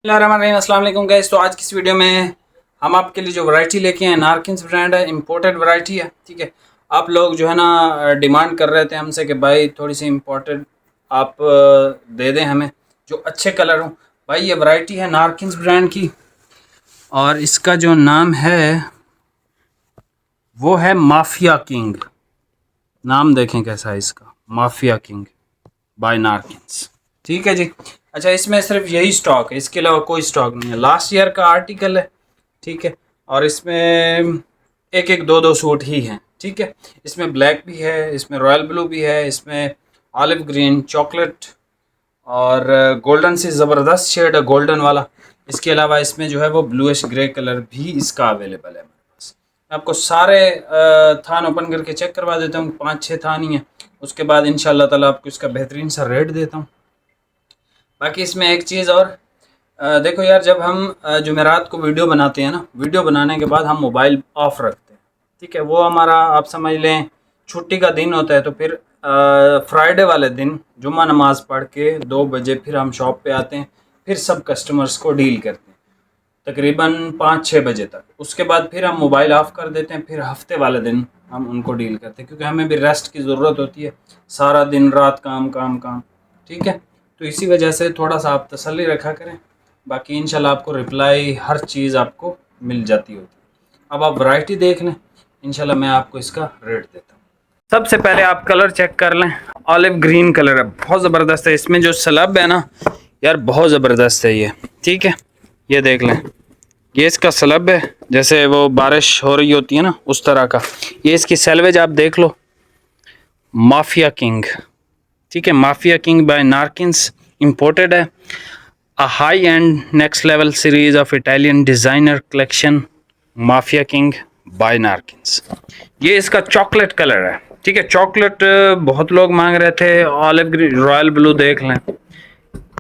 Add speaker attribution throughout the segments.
Speaker 1: अस्सलाम वालेकुम गाइस। तो आज की इस वीडियो में हम आपके लिए जो वैरायटी लेके आए नारकिन्स ब्रांड है, इंपोर्टेड वैरायटी है। ठीक है, आप लोग जो है ना डिमांड कर रहे थे हमसे कि भाई थोड़ी सी इंपोर्टेड आप दे दें हमें जो अच्छे कलर हों। भाई ये वैरायटी है नारकिन्स ब्रांड की और इसका जो नाम है वो है माफिया किंग। नाम देखें कैसा है इसका, माफिया किंग बाय नारकिन्स। ठीक है जी। अच्छा, इसमें सिर्फ यही स्टॉक है, इसके अलावा कोई स्टॉक नहीं है। लास्ट ईयर का आर्टिकल है। ठीक है, और इसमें एक एक दो दो सूट ही हैं। ठीक है, इसमें ब्लैक भी है, इसमें रॉयल ब्लू भी है, इसमें ऑलिव ग्रीन, चॉकलेट और गोल्डन से ज़बरदस्त शेड है, गोल्डन वाला। इसके अलावा इसमें जो है वो ब्लूइश ग्रे कलर भी इसका अवेलेबल है मेरे पास। मैं आपको सारे थान ओपन करके चेक करवा देता हूँ, 5-6 थान ही हैं। उसके बाद इंशाल्लाह ताला आपको इसका बेहतरीन सा रेट देता हूँ। बाकी इसमें एक चीज़ और, देखो यार, जब हम जुमेरात को वीडियो बनाते हैं ना, वीडियो बनाने के बाद हम मोबाइल ऑफ रखते हैं। ठीक है, वो हमारा आप समझ लें छुट्टी का दिन होता है। तो फिर फ्राइडे वाले दिन जुम्मा नमाज पढ़ के 2 बजे फिर हम शॉप पे आते हैं, फिर सब कस्टमर्स को डील करते हैं तकरीबन 5-6 बजे तक। उसके बाद फिर हम मोबाइल ऑफ़ कर देते हैं, फिर हफ्ते वाले दिन हम उनको डील करते हैं, क्योंकि हमें भी रेस्ट की ज़रूरत होती है। सारा दिन रात काम काम काम। ठीक है, तो इसी वजह से थोड़ा सा आप तसल्ली रखा करें। बाकी इंशाल्लाह आपको रिप्लाई हर चीज़ आपको मिल जाती होती है। अब आप वैरायटी देख लें, इंशाल्लाह मैं आपको इसका रेट देता हूँ। सबसे पहले आप कलर चेक कर लें। ऑलिव ग्रीन कलर है, बहुत ज़बरदस्त है। इसमें जो स्लब है ना यार, बहुत ज़बरदस्त है ये। ठीक है, ये देख लें, ये इसका स्लब है, जैसे वो बारिश हो रही होती है ना उस तरह का। ये इसकी सेल्वेज आप देख लो, माफिया किंग। ठीक है, mafia king by Narkins, imported है। A high end next level series of Italian designer collection, mafia king by Narkins. ये इसका चॉकलेट कलर है। ठीक है, चॉकलेट बहुत लोग मांग रहे थे। ऑलिव ग्रीन, रॉयल ब्लू देख लें।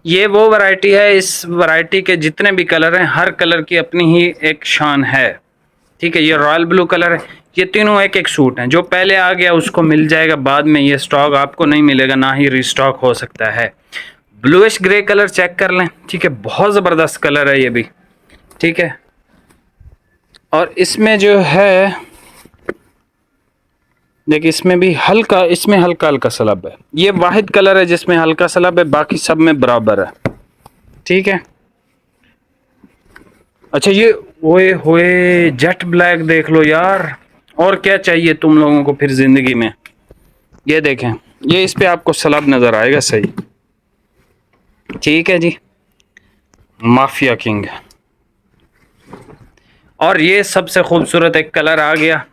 Speaker 1: ये वो वैरायटी है, इस वैरायटी के जितने भी कलर हैं हर कलर की अपनी ही एक शान है। ठीक है, ये रॉयल ब्लू कलर है। ये तीनों एक एक सूट हैं, जो पहले आ गया उसको मिल जाएगा, बाद में ये स्टॉक आपको नहीं मिलेगा, ना ही रीस्टॉक हो सकता है। ब्लूइश ग्रे कलर चेक कर लें। ठीक है, बहुत ज़बरदस्त कलर है ये भी। ठीक है, और इसमें जो है देखिए, इसमें भी हल्का, इसमें हल्का हल्का सलब है। ये वाहिद कलर है जिसमें हल्का सलब है, बाकी सब में बराबर है। ठीक है, अच्छा, ये ओए होए जेट ब्लैक देख लो यार, और क्या चाहिए तुम लोगों को फिर ज़िंदगी में। ये देखें, ये इस पे आपको सलब नज़र आएगा सही। ठीक है जी, माफिया किंग। और ये सबसे खूबसूरत एक कलर आ गया।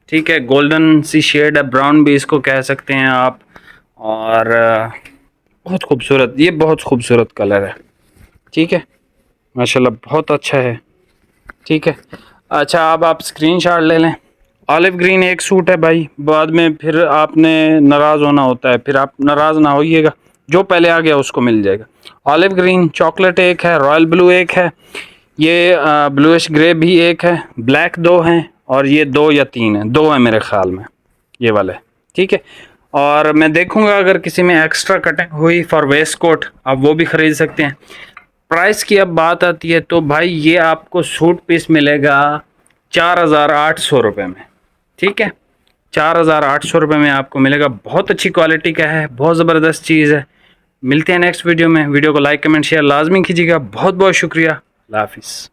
Speaker 1: ठीक है, गोल्डन सी शेड है, ब्राउन भी इसको कह सकते हैं आप। और बहुत खूबसूरत, ये बहुत खूबसूरत कलर है। ठीक है, माशाल्लाह बहुत अच्छा है। ठीक है, अच्छा, अब आप स्क्रीनशॉट ले लें। ऑलिव ग्रीन एक सूट है भाई, बाद में फिर आपने नाराज़ होना होता है, फिर आप नाराज़ ना होइएगा, जो पहले आ गया उसको मिल जाएगा। ऑलिव ग्रीन, चॉकलेट एक है, रॉयल ब्लू एक है, ये ब्लूइश ग्रे भी एक है, ब्लैक 2 हैं, और ये 2 या 3 हैं, 2 हैं मेरे ख्याल में ये वाले। ठीक है, और मैं देखूंगा अगर किसी में एक्स्ट्रा कटिंग हुई फॉर वेस्ट कोट, आप वो भी ख़रीद सकते हैं। प्राइस की अब बात आती है तो भाई ये आपको सूट पीस मिलेगा 4,800 रुपये में। ठीक है, 4,800 रुपये में आपको मिलेगा। बहुत अच्छी क्वालिटी का है, बहुत ज़बरदस्त चीज़ है। मिलते हैं नेक्स्ट वीडियो में। वीडियो को लाइक कमेंट शेयर लाजमी कीजिएगा। बहुत बहुत शुक्रिया। अल्लाह हाफिज़।